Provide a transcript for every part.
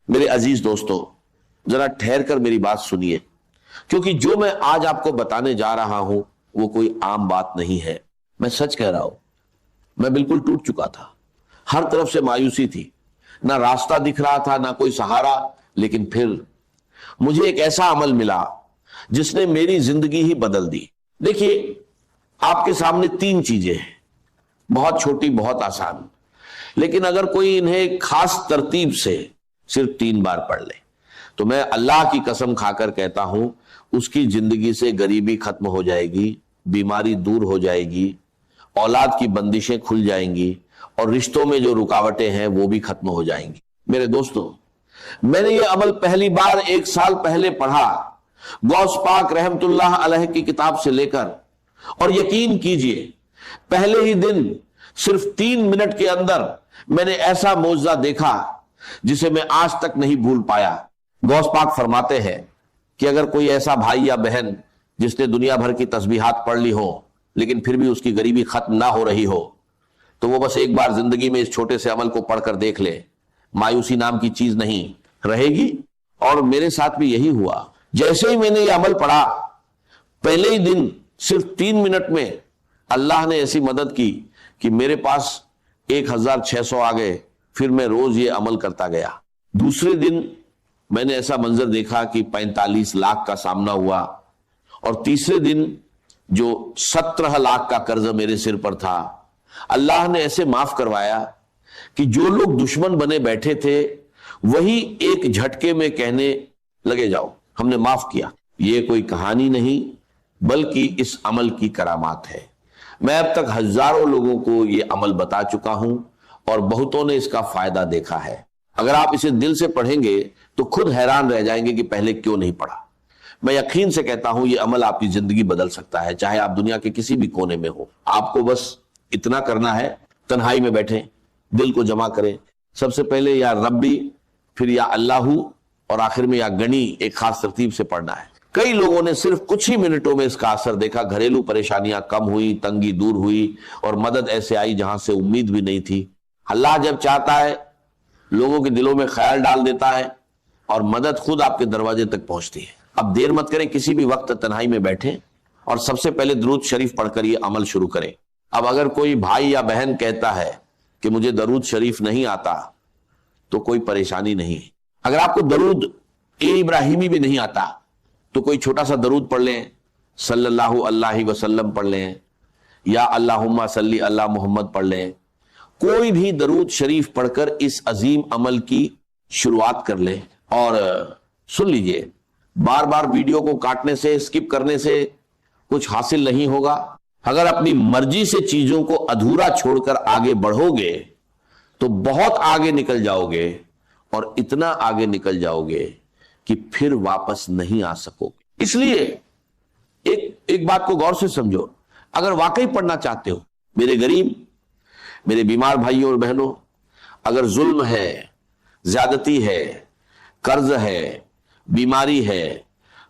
میرے عزیز دوستو، ذرا ٹھہر کر میری بات سنیے، کیونکہ جو میں آج آپ کو بتانے جا رہا ہوں وہ کوئی عام بات نہیں ہے۔ میں سچ کہہ رہا ہوں، میں بالکل ٹوٹ چکا تھا، ہر طرف سے مایوسی تھی، نہ راستہ دکھ رہا تھا نہ کوئی سہارا، لیکن پھر مجھے ایک ایسا عمل ملا جس نے میری زندگی ہی بدل دی۔ دیکھیے، آپ کے سامنے 3 چیزیں ہیں، بہت چھوٹی، بہت آسان، لیکن اگر کوئی انہیں خاص ترتیب سے صرف 3 بار پڑھ لے تو میں اللہ کی قسم کھا کر کہتا ہوں اس کی زندگی سے غریبی ختم ہو جائے گی، بیماری دور ہو جائے گی، اولاد کی بندشیں کھل جائیں گی، اور رشتوں میں جو رکاوٹیں ہیں وہ بھی ختم ہو جائیں گی۔ میرے دوستو، میں نے یہ عمل پہلی بار 1 سال پہلے پڑھا، غوث پاک رحمت اللہ علیہ کی کتاب سے لے کر، اور یقین کیجئے پہلے ہی دن صرف 3 منٹ کے اندر میں نے ایسا معجزہ دیکھا جسے میں آج تک نہیں بھول پایا۔ غوث پاک فرماتے ہیں کہ اگر کوئی ایسا بھائی یا بہن جس نے دنیا بھر کی تسبیحات پڑھ لی ہو لیکن پھر بھی اس کی غریبی ختم نہ ہو رہی ہو تو وہ بس ایک بار زندگی میں اس چھوٹے سے عمل کو پڑھ کر دیکھ لے، مایوسی نام کی چیز نہیں رہے گی۔ اور میرے ساتھ بھی یہی ہوا، جیسے ہی میں نے یہ عمل پڑھا پہلے ہی دن صرف 3 منٹ میں اللہ نے ایسی مدد کی کہ میرے پاس 1600 آ گئے، پھر میں روز یہ عمل کرتا گیا۔ دوسرے دن میں نے ایسا منظر دیکھا کہ 45 لاکھ کا سامنا ہوا، اور تیسرے دن جو 17 لاکھ کا قرض میرے سر پر تھا اللہ نے ایسے معاف کروایا کہ جو لوگ دشمن بنے بیٹھے تھے وہی ایک جھٹکے میں کہنے لگے جاؤ ہم نے معاف کیا۔ یہ کوئی کہانی نہیں بلکہ اس عمل کی کرامات ہے۔ میں اب تک ہزاروں لوگوں کو یہ عمل بتا چکا ہوں اور بہتوں نے اس کا فائدہ دیکھا ہے۔ اگر آپ اسے دل سے پڑھیں گے تو خود حیران رہ جائیں گے کہ پہلے کیوں نہیں پڑھا۔ میں یقین سے کہتا ہوں یہ عمل آپ کی زندگی بدل سکتا ہے، چاہے آپ دنیا کے کسی بھی کونے میں ہو۔ آپ کو بس اتنا کرنا ہے، تنہائی میں بیٹھیں، دل کو جمع کریں، سب سے پہلے یا ربی، پھر یا اللہ، اور آخر میں یا گنی، ایک خاص ترتیب سے پڑھنا ہے۔ کئی لوگوں نے صرف کچھ ہی منٹوں میں اس کا اثر دیکھا، گھریلو پریشانیاں کم ہوئی، تنگی دور ہوئی، اور مدد ایسے آئی جہاں سے امید بھی نہیں تھی۔ اللہ جب چاہتا ہے لوگوں کے دلوں میں خیال ڈال دیتا ہے اور مدد خود آپ کے دروازے تک پہنچتی ہے۔ اب دیر مت کریں، کسی بھی وقت تنہائی میں بیٹھیں اور سب سے پہلے درود شریف پڑھ کر یہ عمل شروع کریں۔ اب اگر کوئی بھائی یا بہن کہتا ہے کہ مجھے درود شریف نہیں آتا تو کوئی پریشانی نہیں۔ اگر آپ کو درود ابراہیمی بھی نہیں آتا تو کوئی چھوٹا سا درود پڑھ لیں، صلی اللہ علیہ وسلم پڑھ لیں، یا اللہم صلی اللہ محمد پڑھ لیں۔ کوئی بھی درود شریف پڑھ کر اس عظیم عمل کی شروعات کر لیں۔ اور سن لیجئے، بار بار ویڈیو کو کاٹنے سے، اسکپ کرنے سے کچھ حاصل نہیں ہوگا۔ اگر اپنی مرضی سے چیزوں کو ادھورا چھوڑ کر آگے بڑھو گے تو بہت آگے نکل جاؤ گے، اور اتنا آگے نکل جاؤ گے کہ پھر واپس نہیں آ سکو گے۔ اس لیے ایک بات کو غور سے سمجھو، اگر واقعی پڑھنا چاہتے ہو، میرے غریب، میرے بیمار بھائیوں اور بہنوں، اگر ظلم ہے، زیادتی ہے، قرض ہے، بیماری ہے،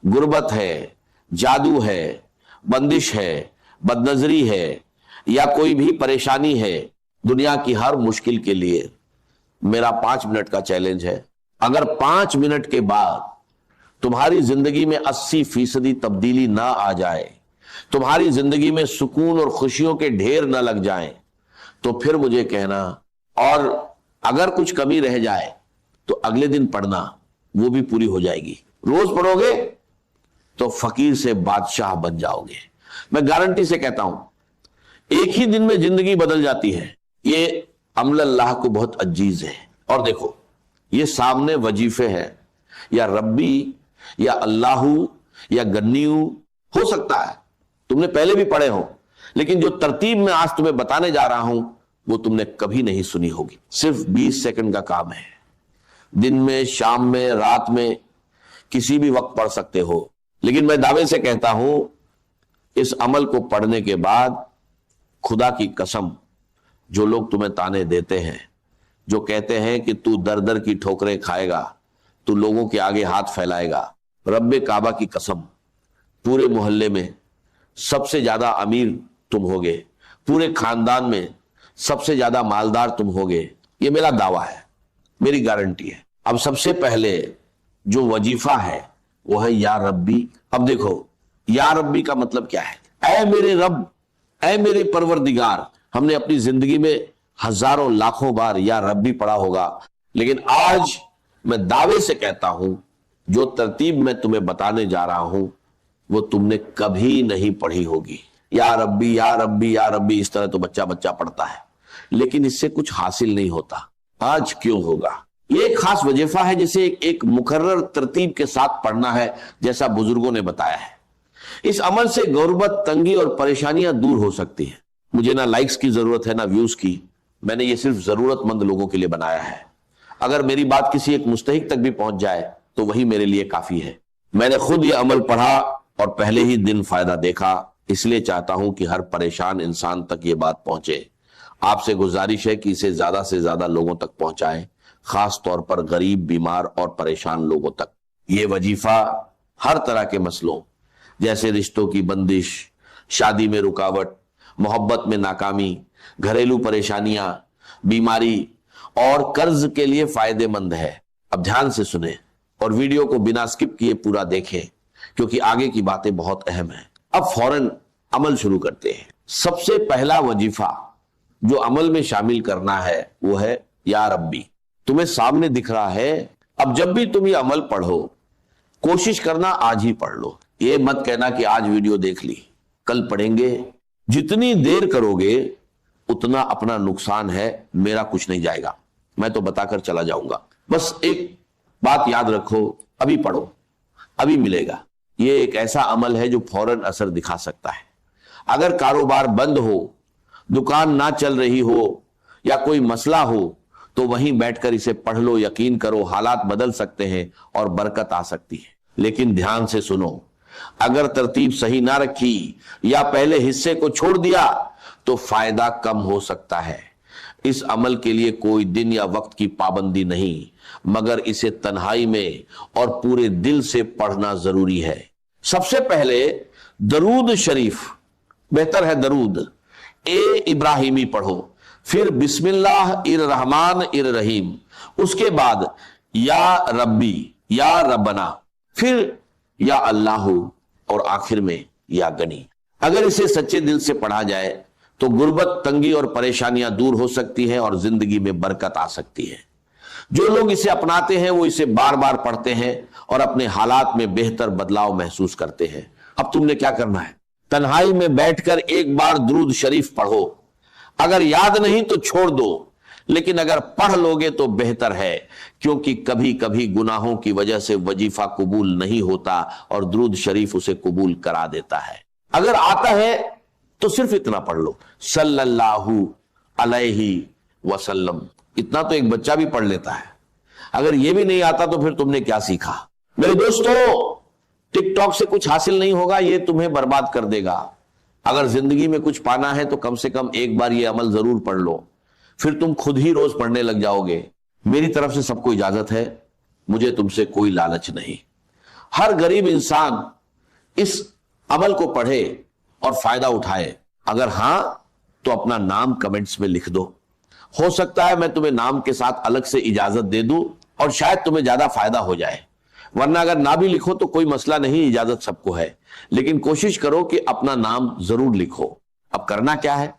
غربت ہے، جادو ہے، بندش ہے، بد نظری ہے، یا کوئی بھی پریشانی ہے، دنیا کی ہر مشکل کے لیے میرا 5 منٹ کا چیلنج ہے۔ اگر 5 منٹ کے بعد تمہاری زندگی میں 80% تبدیلی نہ آ جائے، تمہاری زندگی میں سکون اور خوشیوں کے ڈھیر نہ لگ جائیں، تو پھر مجھے کہنا، اور اگر کچھ کمی رہ جائے تو اگلے دن پڑھنا، وہ بھی پوری ہو جائے گی۔ روز پڑھو گے تو فقیر سے بادشاہ بن جاؤ گے۔ میں گارنٹی سے کہتا ہوں ایک ہی دن میں زندگی بدل جاتی ہے۔ یہ عمل اللہ کو بہت عزیز ہے۔ اور دیکھو، یہ سامنے وظیفے ہیں، یا ربی، یا اللہ، یا گنیو، ہو سکتا ہے تم نے پہلے بھی پڑھے ہوں، لیکن جو ترتیب میں آج تمہیں بتانے جا رہا ہوں وہ تم نے کبھی نہیں سنی ہوگی۔ صرف 20 سیکنڈ کا کام ہے، دن میں، شام میں، رات میں، کسی بھی وقت پڑھ سکتے ہو۔ لیکن میں دعوے سے کہتا ہوں اس عمل کو پڑھنے کے بعد خدا کی قسم، جو لوگ تمہیں تانے دیتے ہیں، جو کہتے ہیں کہ تو در در کی ٹھوکریں کھائے گا، تو لوگوں کے آگے ہاتھ پھیلائے گا، رب کعبہ کی قسم، پورے محلے میں سب سے زیادہ امیر تم ہوگے، پورے خاندان میں سب سے زیادہ مالدار تم ہوگے۔ یہ میرا دعویٰ ہے، میری گارنٹی ہے۔ اب سب سے پہلے جو وظیفہ ہے وہ ہے یا ربی. اب دیکھو یا ربی کا مطلب کیا ہے؟ اے میرے رب، اے میرے پروردگار. ہم نے اپنی زندگی میں ہزاروں لاکھوں بار یا ربی پڑھا ہوگا، لیکن آج میں دعوے سے کہتا ہوں جو ترتیب میں تمہیں بتانے جا رہا ہوں وہ تم نے کبھی نہیں پڑھی ہوگی. یا ربی یا ربی یا ربی اس طرح تو بچہ پڑھتا ہے، لیکن اس سے کچھ حاصل نہیں ہوتا. آج کیوں ہوگا؟ یہ ایک خاص وظیفہ ہے جسے ایک مقرر ترتیب کے ساتھ پڑھنا ہے، جیسا بزرگوں نے بتایا ہے. اس عمل سے غربت، تنگی اور پریشانیاں دور ہو سکتی ہیں. مجھے نہ لائکس کی ضرورت ہے نہ ویوز کی، میں نے یہ صرف ضرورت مند لوگوں کے لیے بنایا ہے. اگر میری بات کسی ایک مستحق تک بھی پہنچ جائے تو وہی میرے لیے کافی ہے. میں نے خود یہ عمل پڑھا اور پہلے ہی دن فائدہ دیکھا، اس لیے چاہتا ہوں کہ ہر پریشان انسان تک یہ بات پہنچے. آپ سے گزارش ہے کہ اسے زیادہ سے زیادہ لوگوں تک پہنچائیں، خاص طور پر غریب، بیمار اور پریشان لوگوں تک. یہ وظیفہ ہر طرح کے مسئلوں جیسے رشتوں کی بندش، شادی میں رکاوٹ، محبت میں ناکامی، گھریلو پریشانیاں، بیماری اور قرض کے لیے فائدہ مند ہے. اب دھیان سے سنیں اور ویڈیو کو بنا سکپ کیے پورا دیکھیں، کیونکہ آگے کی باتیں بہت اہم ہیں. اب فوراً عمل شروع کرتے ہیں. سب سے پہلا وظیفہ جو عمل میں شامل کرنا ہے وہ ہے یا ربی. تمہیں سامنے دکھ رہا ہے. اب جب بھی تم یہ عمل پڑھو کوشش کرنا آج ہی پڑھ لو. یہ مت کہنا کہ آج ویڈیو دیکھ لی کل پڑھیں گے. جتنی دیر کرو گے اتنا اپنا نقصان ہے، میرا کچھ نہیں جائے گا، میں تو بتا کر چلا جاؤں گا. بس ایک بات یاد رکھو، ابھی پڑھو ابھی ملے گا. یہ ایک ایسا عمل ہے جو فوراً اثر دکھا سکتا ہے. اگر کاروبار بند ہو، دکان نہ چل رہی ہو یا کوئی مسئلہ ہو تو وہیں بیٹھ کر اسے پڑھ لو. یقین کرو حالات بدل سکتے ہیں اور برکت آ سکتی ہے. لیکن دھیان سے سنو، اگر ترتیب صحیح نہ رکھی یا پہلے حصے کو چھوڑ دیا تو فائدہ کم ہو سکتا ہے. اس عمل کے لیے کوئی دن یا وقت کی پابندی نہیں، مگر اسے تنہائی میں اور پورے دل سے پڑھنا ضروری ہے. سب سے پہلے درود شریف، بہتر ہے درود ابراہیمی پڑھو، پھر بسم اللہ الرحمن الرحیم، اس کے بعد یا ربی یا ربنا، پھر یا اللہ، اور آخر میں یا گنی. اگر اسے سچے دل سے پڑھا جائے تو غربت، تنگی اور پریشانیاں دور ہو سکتی ہیں اور زندگی میں برکت آ سکتی ہے. جو لوگ اسے اپناتے ہیں وہ اسے بار بار پڑھتے ہیں اور اپنے حالات میں بہتر بدلاؤ محسوس کرتے ہیں. اب تم نے کیا کرنا ہے؟ تنہائی میں بیٹھ کر ایک بار درود شریف پڑھو. اگر یاد نہیں تو چھوڑ دو، لیکن اگر پڑھ لوگے تو بہتر ہے، کیونکہ کبھی کبھی گناہوں کی وجہ سے وظیفہ قبول نہیں ہوتا اور درود شریف اسے قبول کرا دیتا ہے. اگر آتا ہے تو صرف اتنا پڑھ لو، صلی اللہ علیہ وسلم. اتنا تو ایک بچہ بھی پڑھ لیتا ہے. اگر یہ بھی نہیں آتا تو پھر تم نے کیا سیکھا؟ میرے دوستو، ٹک ٹاک سے کچھ حاصل نہیں ہوگا، یہ تمہیں برباد کر دے گا. اگر زندگی میں کچھ پانا ہے تو کم سے کم ایک بار یہ عمل ضرور پڑھ لو، پھر تم خود ہی روز پڑھنے لگ جاؤ گے. میری طرف سے سب کو اجازت ہے، مجھے تم سے کوئی لالچ نہیں. ہر غریب انسان اس عمل کو پڑھے اور فائدہ اٹھائے. اگر ہاں تو اپنا نام کمنٹس میں لکھ دو. ہو سکتا ہے میں تمہیں نام کے ساتھ الگ سے اجازت دے دوں اور شاید تمہیں زیادہ فائدہ ہو جائے. ورنہ اگر نہ بھی لکھو تو کوئی مسئلہ نہیں، اجازت سب کو ہے، لیکن کوشش کرو کہ اپنا نام ضرور لکھو. اب کرنا کیا ہے؟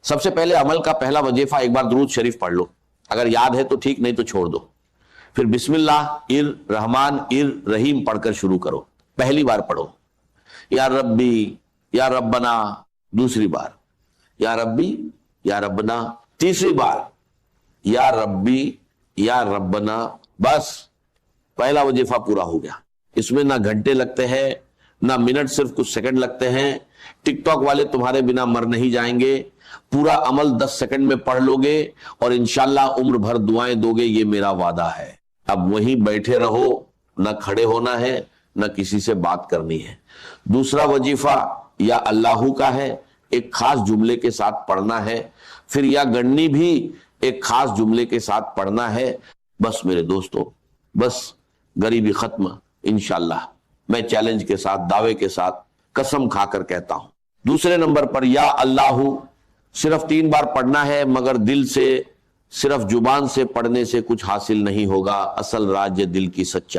سب سے پہلے عمل کا پہلا وظیفہ ایک بار درود شریف پڑھ لو. اگر یاد ہے تو ٹھیک، نہیں تو چھوڑ دو. پھر بسم اللہ الرحمن الرحیم پڑھ کر شروع کرو. پہلی بار پڑھو یا ربی یا ربنا، دوسری بار یا ربی یا ربنا، تیسری بار یا ربی یا ربنا. بس پہلا وظیفہ پورا ہو گیا. اس میں نہ گھنٹے لگتے ہیں نہ منٹ، صرف کچھ سیکنڈ لگتے ہیں. ٹک ٹاک والے تمہارے بنا مر نہیں جائیں گے. پورا عمل 10 سیکنڈ میں پڑھ لو گے اور انشاءاللہ عمر بھر دعائیں دو گے، یہ میرا وعدہ ہے. اب وہیں بیٹھے رہو، نہ کھڑے ہونا ہے نہ کسی سے بات کرنی ہے. دوسرا وظیفہ یا اللہ کا ہے، ایک خاص جملے کے ساتھ پڑھنا ہے. پھر یا گنی بھی ایک خاص جملے کے ساتھ پڑھنا ہے. بس میرے دوستو، بس غریبی ختم انشاءاللہ. میں چیلنج کے ساتھ، دعوے کے ساتھ قسم کھا کر کہتا ہوں. دوسرے نمبر پر یا اللہ صرف 3 بار پڑھنا ہے، مگر دل سے صرف زبان سے پڑھنے سے کچھ حاصل نہیں ہوگا، اصل راج دل کی سچائی